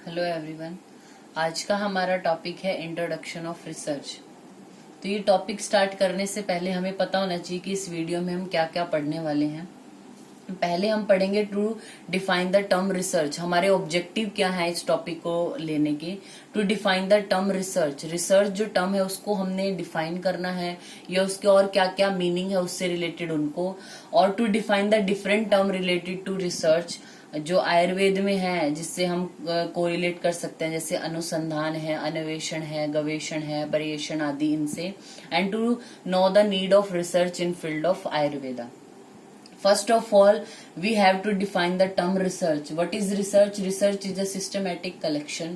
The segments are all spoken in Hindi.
Hello everyone. आज का हमारा टॉपिक है इंट्रोडक्शन ऑफ रिसर्च। तो ये टॉपिक स्टार्ट करने से पहले हमें पता होना चाहिए कि इस वीडियो में हम क्या क्या पढ़ने वाले हैं। पहले हम पढ़ेंगे to define the term research. हमारे ऑब्जेक्टिव क्या है इस टॉपिक को लेने के। To define the term research, research जो टर्म है उसको हमने डिफाइन करना है या उसके और क्या क्या मीनिंग है उससे रिलेटेड उनको। और to define the different term related to research जो आयुर्वेद में है, जिससे हम कोरिलेट कर सकते हैं, जैसे अनुसंधान है, अन्वेषण है, गवेषण है, पर्यवेक्षण आदि इनसे। And to know the need of research in field of Ayurveda. First of all, we have to define the term research. What is research? Research is a systematic collection,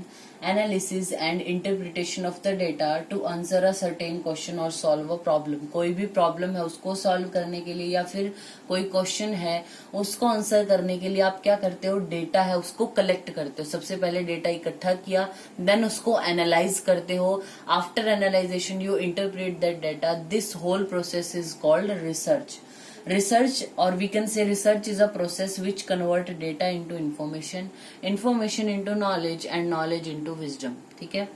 analysis and interpretation of the data to answer a certain question or solve a problem. कोई भी प्रॉब्लम है उसको सॉल्व करने के लिए या फिर कोई क्वेश्चन है उसको आंसर करने के लिए आप क्या करते हो, डेटा है उसको कलेक्ट करते हो। सबसे पहले डेटा इकट्ठा किया, देन उसको एनालाइज करते हो। After analysation you interpret that data. This whole process is called research. Research, or we can say research is a process which convert data into information, information into knowledge and knowledge into wisdom। ठीक है।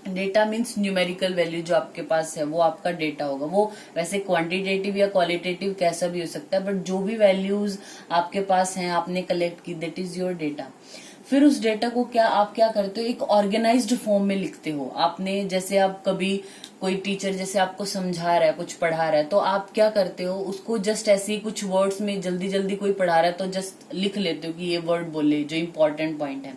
डेटा मीन्स न्यूमेरिकल वैल्यू जो आपके पास है वो आपका डेटा होगा। वो वैसे क्वांटिटेटिव या क्वालिटेटिव कैसा भी हो सकता है, बट जो भी वैल्यूज आपके पास हैं आपने कलेक्ट की, दैट इज योर डेटा। फिर उस डेटा को आप क्या करते हो, एक ऑर्गेनाइज्ड फॉर्म में लिखते हो। आपने जैसे आप कभी कोई टीचर जैसे आपको समझा रहा है, कुछ पढ़ा रहा है, तो आप क्या करते हो, उसको जस्ट ऐसे ही कुछ वर्ड्स में जल्दी जल्दी कोई पढ़ा रहा है तो जस्ट लिख लेते हो कि ये वर्ड बोले जो इंपॉर्टेंट पॉइंट है।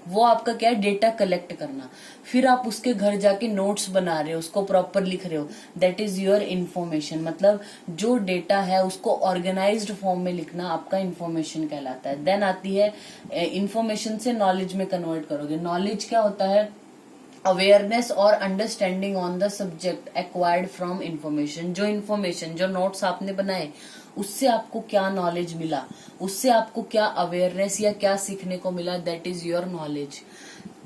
वो आपका क्या है, डेटा कलेक्ट करना। फिर आप उसके घर जाके नोट्स बना रहे हो, उसको प्रॉपर लिख रहे हो, दैट इज योर इन्फॉर्मेशन। मतलब जो डेटा है उसको ऑर्गेनाइज्ड फॉर्म में लिखना आपका इन्फॉर्मेशन कहलाता है। देन आती है इन्फॉर्मेशन से नॉलेज में कन्वर्ट करोगे। नॉलेज क्या होता है, अवेयरनेस और understanding on the subject acquired from information. जो इन्फॉर्मेशन, जो नोट्स आपने बनाए उससे आपको क्या नॉलेज मिला, उससे आपको क्या अवेयरनेस या क्या सीखने को मिला, that is your knowledge.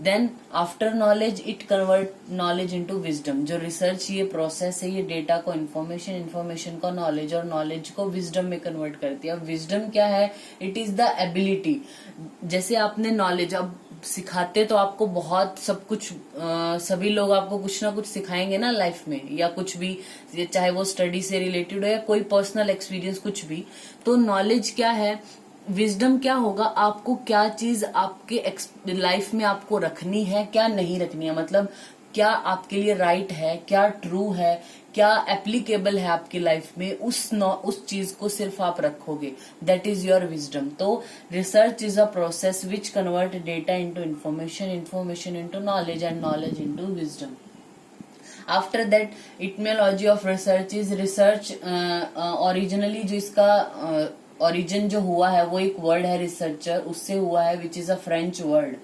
Then after knowledge it convert knowledge into wisdom. जो रिसर्च ये प्रोसेस है, ये डेटा को इन्फॉर्मेशन, इन्फॉर्मेशन को नॉलेज और नॉलेज को विजडम में कन्वर्ट करती है। अब विजडम क्या है, इट इज द एबिलिटी। जैसे आपने नॉलेज, अब सिखाते तो आपको बहुत सब कुछ, सभी लोग आपको कुछ ना कुछ सिखाएंगे ना लाइफ में, या कुछ भी, चाहे वो स्टडी से रिलेटेड हो या कोई पर्सनल एक्सपीरियंस कुछ भी। तो नॉलेज क्या है, विजडम क्या होगा, आपको क्या चीज आपके लाइफ में आपको रखनी है, क्या नहीं रखनी है। मतलब क्या आपके लिए राइट है, क्या ट्रू है, क्या एप्लीकेबल है आपकी लाइफ में, उस चीज को सिर्फ आप रखोगे, दैट इज योर विजडम। तो research is a process which convert data into information, information into knowledge and knowledge into wisdom. After that etymology of research is research. Originally जो इसका ओरिजिन जो हुआ है वो एक वर्ड है रिसर्चर, उससे हुआ है, which is a French word.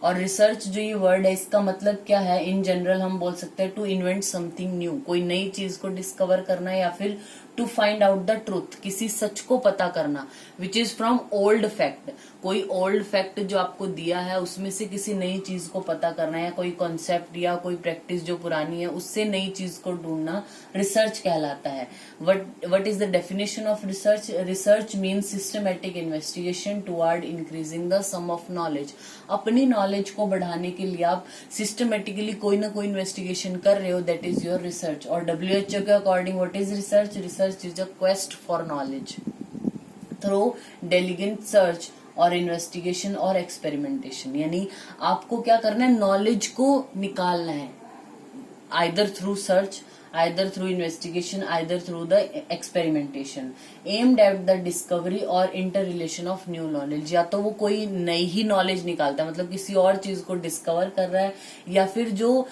और रिसर्च जो ये वर्ड है इसका मतलब क्या है, इन जनरल हम बोल सकते हैं टू इन्वेंट समथिंग न्यू, कोई नई चीज को डिस्कवर करना, या फिर to find out the truth, किसी सच को पता करना, which is from old fact. कोई ओल्ड फैक्ट जो आपको दिया है उसमें से किसी नई चीज को पता करना, या कोई कॉन्सेप्ट या कोई प्रैक्टिस जो पुरानी है उससे नई चीज को ढूंढना, रिसर्च कहलाता है। What is the definition of research? Research means systematic investigation toward increasing the sum of knowledge. अपनी नॉलेज को बढ़ाने के लिए आप सिस्टमेटिकली कोई ना कोई इन्वेस्टिगेशन कर रहे हो, दैट इज योर रिसर्च। और WHO के according what is research? Research is a quest for knowledge through diligent search और इन्वेस्टिगेशन और एक्सपेरिमेंटेशन। यानी आपको क्या करना है, नॉलेज को निकालना है, either through search, either through investigation, either through the experimentation, aimed at the discovery और interrelation of new knowledge. या तो वो कोई नई ही नॉलेज निकालता है, मतलब किसी और चीज को डिस्कवर कर रहा है, या फिर जो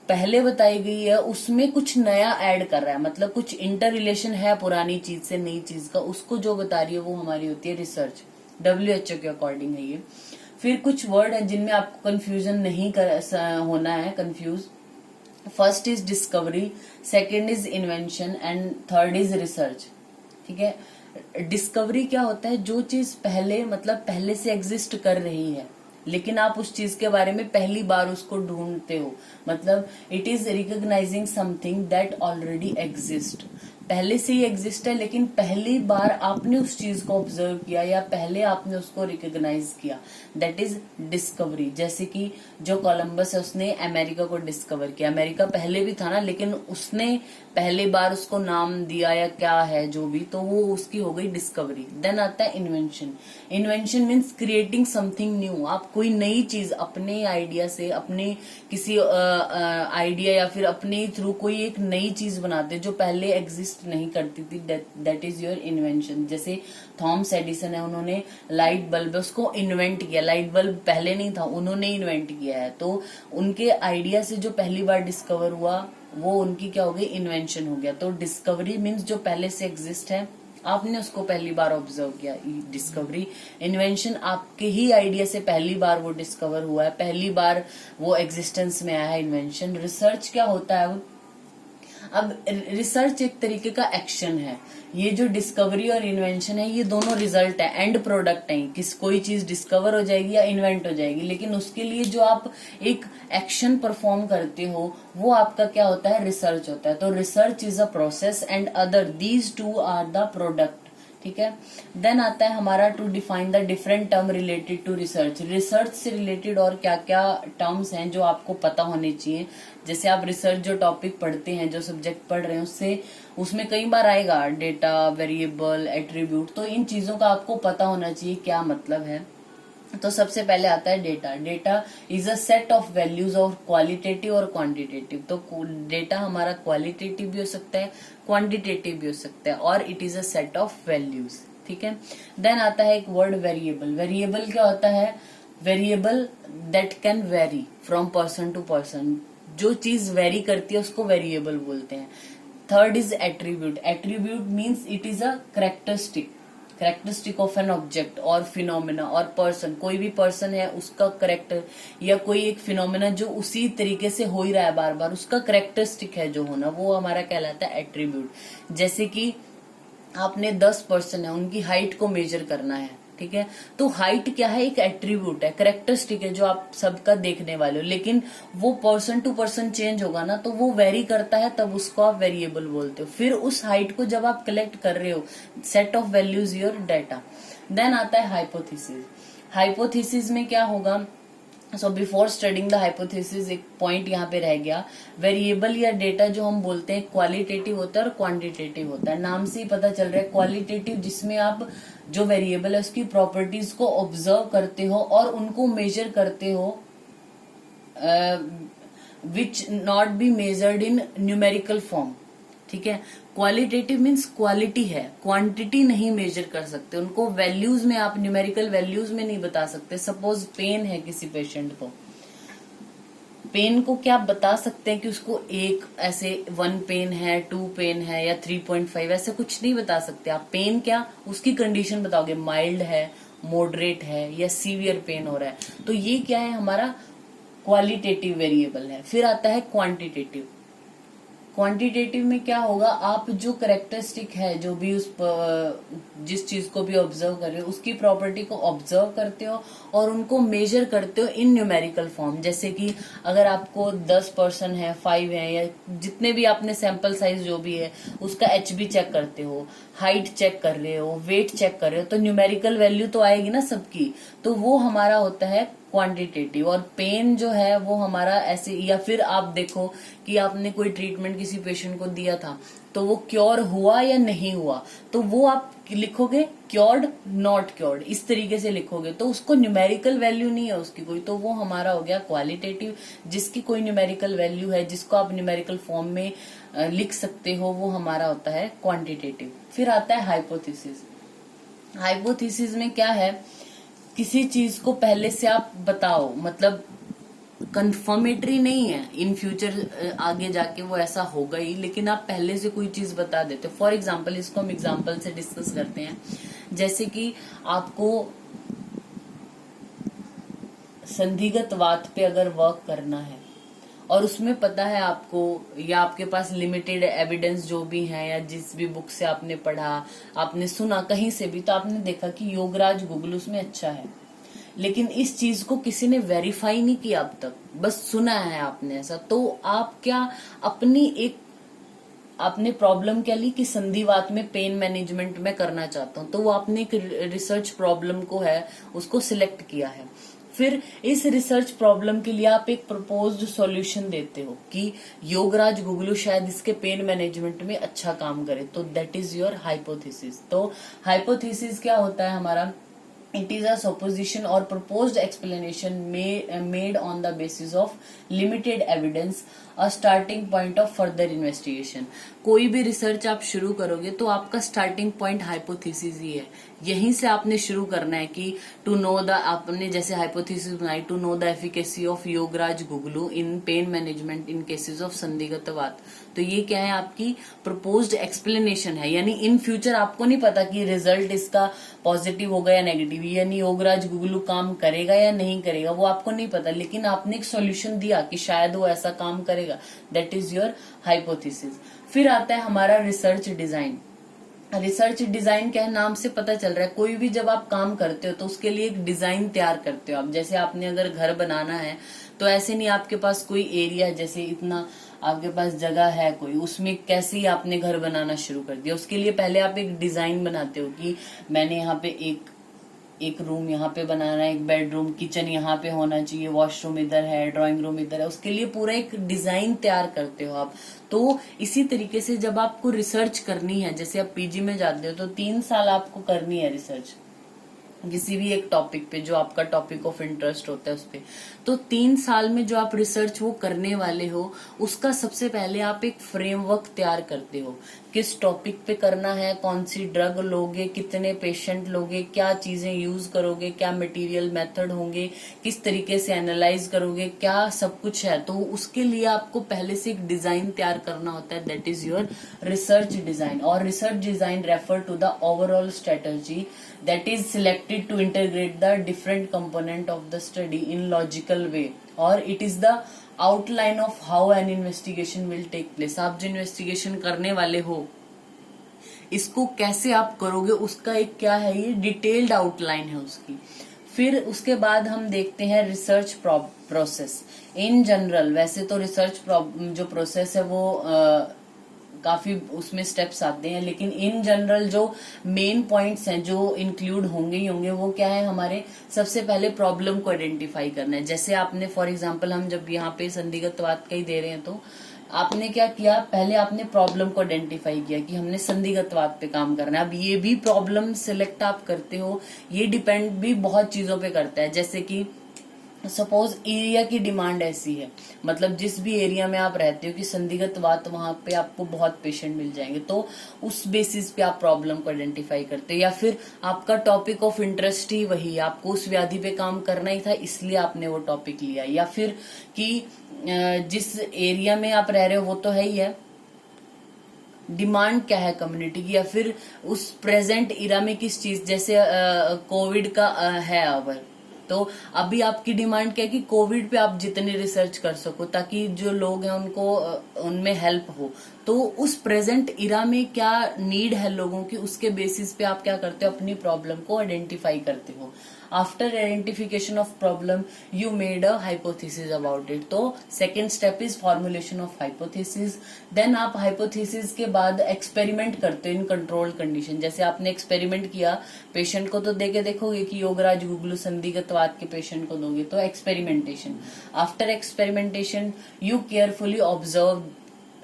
पहले बताई गई है उसमें कुछ नया ऐड कर रहा है, मतलब कुछ इंटर रिलेशन है पुरानी चीज से नई चीज का, उसको जो बता रही है वो हमारी होती है रिसर्च। WHO के अकॉर्डिंग है ये। फिर कुछ वर्ड है जिनमें आपको कंफ्यूजन नहीं होना है, confuse. First is discovery, second is invention and third is research. ठीक है। डिस्कवरी क्या होता है, जो चीज पहले, मतलब पहले से एग्जिस्ट कर रही है लेकिन आप उस चीज के बारे में पहली बार उसको ढूंढते हो, मतलब it is recognising something that already exist. पहले से ही एग्जिस्ट है, लेकिन पहली बार आपने उस चीज को ऑब्जर्व किया या पहले आपने उसको रिकॉग्नाइज किया, दैट इज डिस्कवरी। जैसे कि जो कोलंबस है उसने अमेरिका को डिस्कवर किया, अमेरिका पहले भी था ना, लेकिन उसने पहली बार उसको नाम दिया या क्या है जो भी, तो वो उसकी हो गई डिस्कवरी। देन आता है invention. Invention means creating something new. आप कोई नई चीज अपने आइडिया से, अपने किसी आइडिया या फिर अपने थ्रू कोई एक नई चीज बनाते जो पहले एग्जिस्ट नहीं करती थी, दैट इज योर इन्वेंशन। जैसे थॉमस एडिसन है, उन्होंने लाइट बल्ब उसको इन्वेंट किया, लाइट बल्ब पहले नहीं था, उन्होंने इन्वेंट किया है, तो उनके आइडिया से जो पहली बार डिस्कवर हुआ वो उनकी क्या हो गई, इन्वेंशन हो गया। तो डिस्कवरी मीन्स जो पहले से एग्जिस्ट है, आपने उसको पहली बार ऑब्जर्व किया, डिस्कवरी। इन्वेंशन आपके ही आइडिया से पहली बार वो डिस्कवर हुआ है, पहली बार वो एग्जिस्टेंस में आया है, इन्वेंशन। रिसर्च क्या होता है अब रिसर्च एक तरीके का एक्शन है। ये जो डिस्कवरी और इन्वेंशन है, ये दोनों रिजल्ट है, एंड प्रोडक्ट है। किस कोई चीज डिस्कवर हो जाएगी या इन्वेंट हो जाएगी, लेकिन उसके लिए जो आप एक एक्शन परफॉर्म करते हो वो आपका क्या होता है, रिसर्च होता है। तो research is a process and other, these two are the product. ठीक है। देन आता है हमारा to define the different term related to research. Research से रिलेटेड और क्या क्या टर्म्स हैं जो आपको पता होने चाहिए। जैसे आप रिसर्च जो टॉपिक पढ़ते हैं, जो सब्जेक्ट पढ़ रहे हैं, उसमें कई बार आएगा डेटा, वेरिएबल, एट्रीब्यूट, तो इन चीजों का आपको पता होना चाहिए क्या मतलब है। तो सबसे पहले आता है data. Data is a set of values और क्वालिटेटिव और क्वांटिटेटिव। तो डेटा हमारा क्वालिटेटिव भी हो सकता है, क्वांटिटेटिव भी हो सकता है, और it is a set of values. ठीक है। देन आता है एक वर्ड वेरिएबल। वेरिएबल क्या होता है, variable that can vary from person to person. जो चीज वेरी करती है उसको वेरिएबल बोलते हैं। Third is attribute. Attribute means it is a characteristic of an object और फिनोमिना और पर्सन। कोई भी पर्सन है उसका करेक्टर, या कोई एक फिनोमिना जो उसी तरीके से हो ही रहा है बार बार, उसका करेक्टरिस्टिक है जो होना, वो हमारा कहलाता है एट्रीब्यूट। जैसे कि आपने 10 पर्सन है, उनकी हाइट को मेजर करना है। ठीक है। तो हाइट क्या है, एक एट्रीब्यूट है, करेक्टरिस्टिक है जो आप सबका देखने वाले हो, लेकिन वो पर्सन टू पर्सन चेंज होगा ना, तो वो वेरी करता है, तब उसको आप वेरिएबल बोलते हो। फिर उस हाइट को जब आप कलेक्ट कर रहे हो, set of values your data. देन आता है हाइपोथेसिस। हाइपोथेसिस में क्या होगा, so before studying the hypothesis एक पॉइंट यहाँ पे रह गया। वेरिएबल या डेटा जो हम बोलते हैं क्वालिटेटिव होता है और क्वांटिटेटिव होता है। नाम से ही पता चल रहा है क्वालिटेटिव, जिसमें आप जो वेरिएबल है उसकी प्रॉपर्टीज को ऑब्जर्व करते हो और उनको मेजर करते हो, which not be measured in numerical form. ठीक है। क्वालिटेटिव मीन्स क्वालिटी है, क्वांटिटी नहीं मेजर कर सकते, उनको वैल्यूज में आप न्यूमेरिकल वैल्यूज में नहीं बता सकते। सपोज पेन है किसी पेशेंट को, पेन को क्या आप बता सकते हैं कि उसको एक ऐसे 1 पेन है, 2 पेन है या 3.5, ऐसे कुछ नहीं बता सकते आप। पेन क्या, उसकी कंडीशन बताओगे, माइल्ड है, मॉडरेट है या सीवियर पेन हो रहा है। तो ये क्या है, हमारा क्वालिटेटिव वेरिएबल है। फिर आता है क्वांटिटेटिव। क्वांटिटेटिव में क्या होगा, आप जो करेक्टरिस्टिक है, जो भी उस जिस चीज को भी ऑब्जर्व कर रहे हो, उसकी प्रॉपर्टी को ऑब्जर्व करते हो और उनको मेजर करते हो इन न्यूमेरिकल फॉर्म। जैसे कि अगर आपको 10 पर्सन है, 5 है, या जितने भी आपने सैंपल साइज जो भी है उसका HB चेक करते हो, हाइट चेक कर रहे हो, वेट चेक कर रहे हो, तो न्यूमेरिकल वैल्यू तो आएगी ना सबकी, तो वो हमारा होता है क्वांटिटेटिव। और पेन जो है वो हमारा ऐसे, या फिर आप देखो कि आपने कोई ट्रीटमेंट किसी पेशेंट को दिया था, तो वो क्योर हुआ या नहीं हुआ, तो वो आप लिखोगे क्योर्ड, नॉट क्योर्ड, इस तरीके से लिखोगे, तो उसको न्यूमेरिकल वैल्यू नहीं है उसकी कोई, तो वो हमारा हो गया क्वालिटेटिव। जिसकी कोई न्यूमेरिकल वैल्यू है, जिसको आप न्यूमेरिकल फॉर्म में लिख सकते हो, वो हमारा होता है क्वांटिटेटिव। फिर आता है हाइपोथेसिस। हाइपोथेसिस में क्या है, किसी चीज को पहले से आप बताओ, मतलब कंफर्मेटरी नहीं है, इन फ्यूचर आगे जाके वो ऐसा होगा ही, लेकिन आप पहले से कोई चीज बता देते हो। फॉर एग्जाम्पल, इसको हम एग्जाम्पल से डिस्कस करते हैं। जैसे कि आपको संधिगतवात पे अगर वर्क करना है और उसमें पता है आपको, या आपके पास लिमिटेड एविडेंस जो भी है, या जिस भी बुक से आपने पढ़ा, आपने सुना कहीं से भी, तो आपने देखा कि योगराज गूगल उसमें अच्छा है, लेकिन इस चीज को किसी ने वेरीफाई नहीं किया अब तक, बस सुना है आपने ऐसा, तो आप क्या अपनी एक आपने प्रॉब्लम क्या ली कि संधिवात में पेन मैनेजमेंट में करना चाहता हूँ, तो वो आपने एक रिसर्च प्रॉब्लम को है उसको सिलेक्ट किया है। फिर इस रिसर्च प्रॉब्लम के लिए आप एक प्रपोज्ड सॉल्यूशन देते हो कि योगराज गुगलू शायद इसके पेन मैनेजमेंट में अच्छा काम करे, तो दैट इज योर हाइपोथेसिस। तो हाइपोथेसिस क्या होता है हमारा, it is a supposition or proposed explanation made on the basis of limited evidence, a starting point of further investigation। कोई भी रिसर्च आप शुरू करोगे तो आपका स्टार्टिंग पॉइंट हाइपोथेसिस ही है, यहीं से आपने शुरू करना है कि टू नो द, आपने जैसे हाइपोथेसिस बनाई to know the efficacy of Yograj Guggulu in pain management in cases of संदिग्ध वात, तो ये क्या है आपकी प्रपोज्ड एक्सप्लेनेशन है। यानी इन फ्यूचर आपको नहीं पता कि रिजल्ट इसका पॉजिटिव होगा या नेगेटिव, यानी योगराज गुगलू काम करेगा या नहीं करेगा वो आपको नहीं पता, लेकिन आपने एक सॉल्यूशन दिया कि शायद वो ऐसा काम करेगा, दैट इज योर हाइपोथेसिस। फिर आता है हमारा रिसर्च डिजाइन। रिसर्च डिजाइन क्या है, नाम से पता चल रहा है कोई भी जब आप काम करते हो तो उसके लिए एक डिजाइन तैयार करते हो आप। जैसे आपने अगर घर बनाना है तो ऐसे नहीं आपके पास कोई एरिया, जैसे इतना आपके पास जगह है कोई, उसमें कैसे ही आपने घर बनाना शुरू कर दिया, उसके लिए पहले आप एक डिजाइन बनाते हो कि मैंने यहाँ पे एक रूम यहाँ पे बनाना है, एक बेडरूम, किचन यहाँ पे होना चाहिए, वॉशरूम इधर है, ड्राइंग रूम इधर है, उसके लिए पूरा एक डिजाइन तैयार करते हो आप। तो इसी तरीके से जब आपको रिसर्च करनी है, जैसे आप पीजी में जाते हो तो 3 साल आपको करनी है रिसर्च किसी भी एक टॉपिक पे जो आपका टॉपिक ऑफ इंटरेस्ट होता है उस पे, तो 3 साल में जो आप रिसर्च वो करने वाले हो उसका सबसे पहले आप एक फ्रेमवर्क तैयार करते हो, किस टॉपिक पे करना है, कौन सी ड्रग लोगे, कितने पेशेंट लोगे, क्या चीजें यूज करोगे, क्या मटेरियल मेथड होंगे, किस तरीके से एनालाइज करोगे, क्या सब कुछ है। तो उसके लिए आपको पहले से एक डिजाइन तैयार करना होता है, that is your research design. और research design refer to the overall strategy that is selected to integrate the different component of the study in logical way, or it is the outline of how an investigation will take place। आप जो इन्वेस्टिगेशन करने वाले हो इसको कैसे आप करोगे उसका एक क्या है, ये डिटेल्ड आउटलाइन है उसकी। फिर उसके बाद हम देखते हैं रिसर्च प्रोसेस इन जनरल। वैसे तो रिसर्च जो प्रोसेस है वो काफी उसमें स्टेप्स आते हैं, लेकिन इन जनरल जो मेन पॉइंट्स हैं जो इंक्लूड होंगे ही होंगे वो क्या है हमारे, सबसे पहले प्रॉब्लम को आइडेंटिफाई करना है। जैसे आपने फॉर एग्जांपल हम जब यहाँ पे संदिग्धवाद का ही दे रहे हैं तो आपने क्या किया, पहले आपने प्रॉब्लम को आइडेंटिफाई किया कि हमने संदिग्धवाद पे काम करना है। अब ये भी प्रॉब्लम सिलेक्ट आप करते हो, ये डिपेंड भी बहुत चीजों पे करता है। जैसे कि सपोज एरिया की डिमांड ऐसी है, मतलब जिस भी एरिया में आप रहते हो कि संदिग्धवात वहां पे आपको बहुत पेशेंट मिल जाएंगे, तो उस बेसिस पे आप प्रॉब्लम को आइडेंटिफाई करते हो। या फिर आपका टॉपिक ऑफ इंटरेस्ट ही वही, आपको उस व्याधि पे काम करना ही था इसलिए आपने वो टॉपिक लिया। या फिर कि जिस एरिया में आप रह रहे हो वो तो है ही है, डिमांड क्या है कम्युनिटी की, या फिर उस प्रेजेंट इरा में किस चीज, जैसे कोविड का है अवर, तो अभी आपकी डिमांड क्या है कि कोविड पे आप जितने रिसर्च कर सको ताकि जो लोग हैं उनको उनमें हेल्प हो। तो उस प्रेजेंट इरा में क्या नीड है लोगों की, उसके बेसिस पे आप क्या करते हो, अपनी प्रॉब्लम को आइडेंटिफाई करते हो। After identification of problem you made a hypothesis about it. तो second step is formulation of hypothesis. Then आप हाइपोथेसिस के बाद एक्सपेरिमेंट करते हो इन कंट्रोल्ड कंडीशन। जैसे आपने एक्सपेरिमेंट किया, पेशेंट को तो देके देखोगे कि योगराज गुगलू संदिग्धवाद के पेशेंट को दोगे, तो experimentation. After experimentation you carefully observe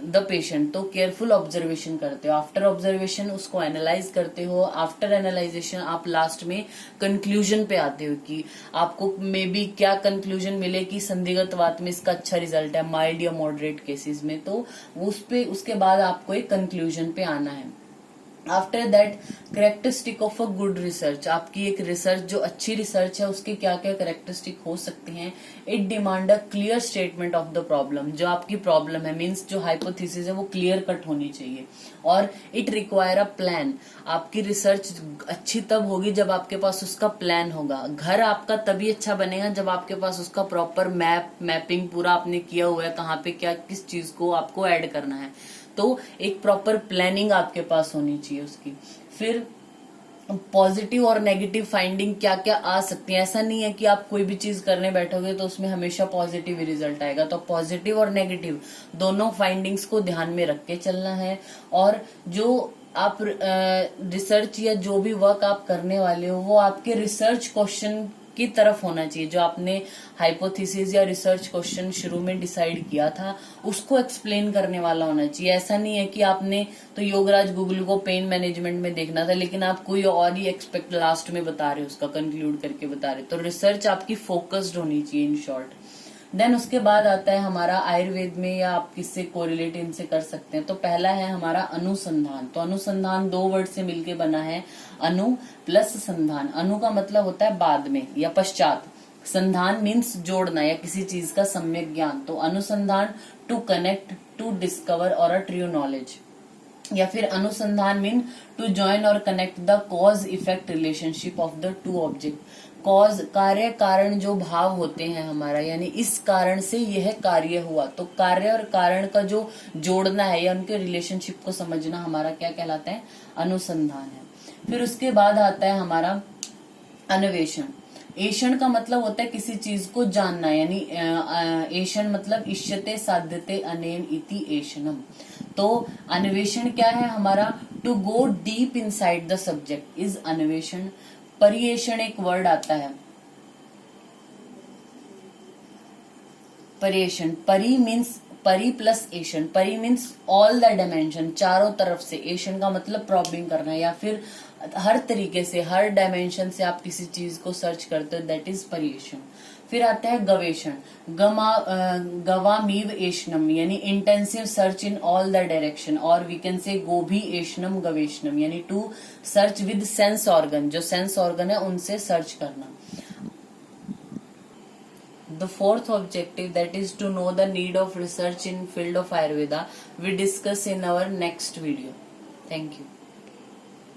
the patient, तो केयरफुल ऑब्जर्वेशन करते हो। आफ्टर ऑब्जर्वेशन उसको एनालाइज करते हो। आफ्टर एनालाइजेशन आप लास्ट में कंक्लूजन पे आते हो कि आपको मे बी क्या कंक्लूजन मिले कि संदिग्धवात में इसका अच्छा रिजल्ट है माइल्ड या मॉडरेट केसेस में, तो उसके बाद आपको एक कंक्लूजन पे आना है। After that characteristic of a good research, आपकी एक रिसर्च जो अच्छी रिसर्च है उसके क्या क्या करेक्टरिस्टिक हो सकते हैं। It demand a clear statement of the problem, जो आपकी प्रॉब्लम है मीन्स जो हाइपोथेसिस है वो क्लियर कट होनी चाहिए। और इट रिक्वायर अ प्लान, आपकी रिसर्च अच्छी तब होगी जब आपके पास उसका प्लान होगा। घर आपका तभी अच्छा बनेगा जब आपके पास उसका प्रॉपर मैपिंग पूरा आपने किया हुआ है, कहाँ पे क्या किस चीज को आपको ऐड करना है। तो एक प्रॉपर प्लानिंग आपके पास होनी चाहिए उसकी। फिर पॉजिटिव और नेगेटिव फाइंडिंग क्या क्या आ सकती है। ऐसा नहीं है कि आप कोई भी चीज करने बैठोगे तो उसमें हमेशा पॉजिटिव ही रिजल्ट आएगा। तो पॉजिटिव और नेगेटिव दोनों फाइंडिंग्स को ध्यान में रख के चलना है। और जो आप रिसर्च या जो भी वर्क आप करने वाले हो वो आपके रिसर्च क्वेश्चन की तरफ होना चाहिए। जो आपने हाइपोथेसिस या रिसर्च क्वेश्चन शुरू में डिसाइड किया था उसको एक्सप्लेन करने वाला होना चाहिए। ऐसा नहीं है कि आपने तो योगराज गुगली को पेन मैनेजमेंट में देखना था लेकिन आप कोई और ही एक्सपेक्ट लास्ट में बता रहे हो, उसका कंक्लूड करके बता रहे। तो रिसर्च आपकी फोकस्ड होनी चाहिए इन शॉर्ट। देन उसके बाद आता है हमारा आयुर्वेद में, या आप किससे कोरिलेट इनसे कर सकते हैं। तो पहला है हमारा अनुसंधान। तो अनुसंधान दो वर्ड से मिलके बना है, अनु प्लस संधान। अनु का मतलब होता है बाद में या पश्चात, संधान मीन्स जोड़ना या किसी चीज का सम्यक ज्ञान। तो अनुसंधान टू कनेक्ट, टू डिस्कवर और अ ट्रू नॉलेज। या फिर अनुसंधान मीन टू जॉइन और connect the cause effect relationship of the two object. Cause कार्य कारण जो भाव होते हैं हमारा, यानी इस कारण से यह कार्य हुआ। तो कार्य और कारण का जो जोड़ना है या उनके रिलेशनशिप को समझना हमारा क्या कहलाता है, अनुसंधान है। फिर उसके बाद आता है हमारा अन्वेषण। एषण का मतलब होता है किसी चीज को जानना, यानी एषण मतलब इष्यते साध्यते अनेन इति एषणम। तो अन्वेषण क्या है हमारा, to go deep inside the subject is अन्वेषण। परिएषण एक वर्ड आता है, परिएषण, परि मीन्स परि प्लस एशन। परि मीन्स ऑल द डायमेंशन, चारों तरफ से। एशन का मतलब प्रॉबिंग करना या फिर हर तरीके से, हर डायमेंशन से आप किसी चीज को सर्च करते हो, दैट इज परिएषण। फिर आता है गवेषण। गवामीव एशनम यानी intensive search in all the direction, और वी कैन से गोभी एशनम गवेषणम यानी to search with sense organ. जो सेंस ऑर्गन है उनसे सर्च करना। The fourth objective, that is to know the need of research in field of Ayurveda, we discuss in our next video. Thank you.